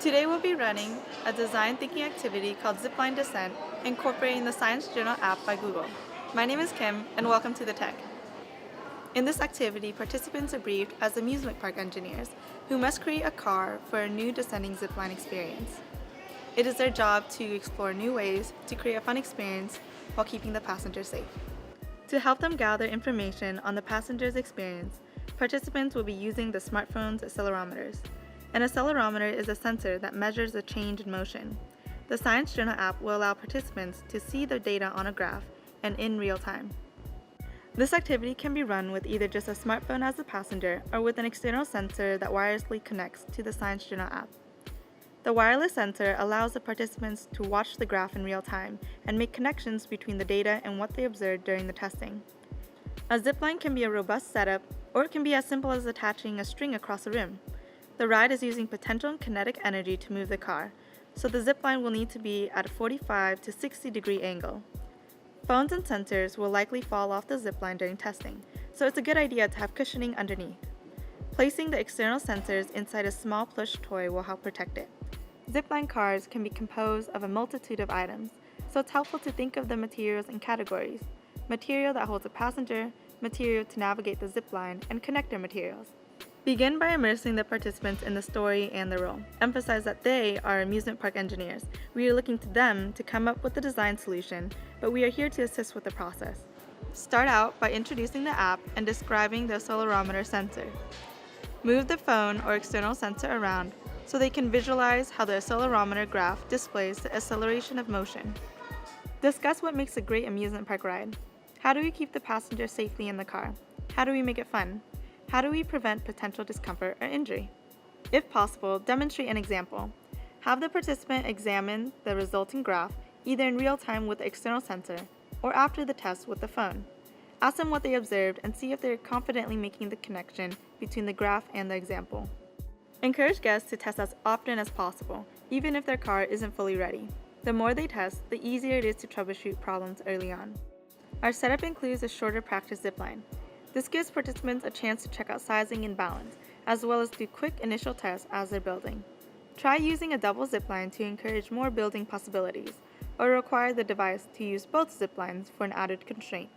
Today we'll be running a design thinking activity called Zipline Descent, incorporating the Science Journal app by Google. My name is Kim, and welcome to the Tech. In this activity, participants are briefed as amusement park engineers who must create a car for a new descending zipline experience. It is their job to explore new ways to create a fun experience while keeping the passengers safe. To help them gather information on the passenger's experience, participants will be using the smartphone's accelerometers. An accelerometer is a sensor that measures the change in motion. The Science Journal app will allow participants to see the data on a graph and in real time. This activity can be run with either just a smartphone as a passenger or with an external sensor that wirelessly connects to the Science Journal app. The wireless sensor allows the participants to watch the graph in real time and make connections between the data and what they observed during the testing. A zipline can be a robust setup, or it can be as simple as attaching a string across a rim. The ride is using potential and kinetic energy to move the car, so the zipline will need to be at a 45 to 60 degree angle. Phones and sensors will likely fall off the zipline during testing, so it's a good idea to have cushioning underneath. Placing the external sensors inside a small plush toy will help protect it. Zipline cars can be composed of a multitude of items, so it's helpful to think of the materials in categories: material that holds a passenger, material to navigate the zipline, and connector materials. Begin by immersing the participants in the story and the role. Emphasize that they are amusement park engineers. We are looking to them to come up with the design solution, but we are here to assist with the process. Start out by introducing the app and describing the accelerometer sensor. Move the phone or external sensor around so they can visualize how the accelerometer graph displays the acceleration of motion. Discuss what makes a great amusement park ride. How do we keep the passenger safely in the car? How do we make it fun? How do we prevent potential discomfort or injury? If possible, demonstrate an example. Have the participant examine the resulting graph either in real time with the external sensor or after the test with the phone. Ask them what they observed and see if they are confidently making the connection between the graph and the example. Encourage guests to test as often as possible, even if their car isn't fully ready. The more they test, the easier it is to troubleshoot problems early on. Our setup includes a shorter practice zipline. This gives participants a chance to check out sizing and balance, as well as do quick initial tests as they're building. Try using a double zipline to encourage more building possibilities, or require the device to use both ziplines for an added constraint.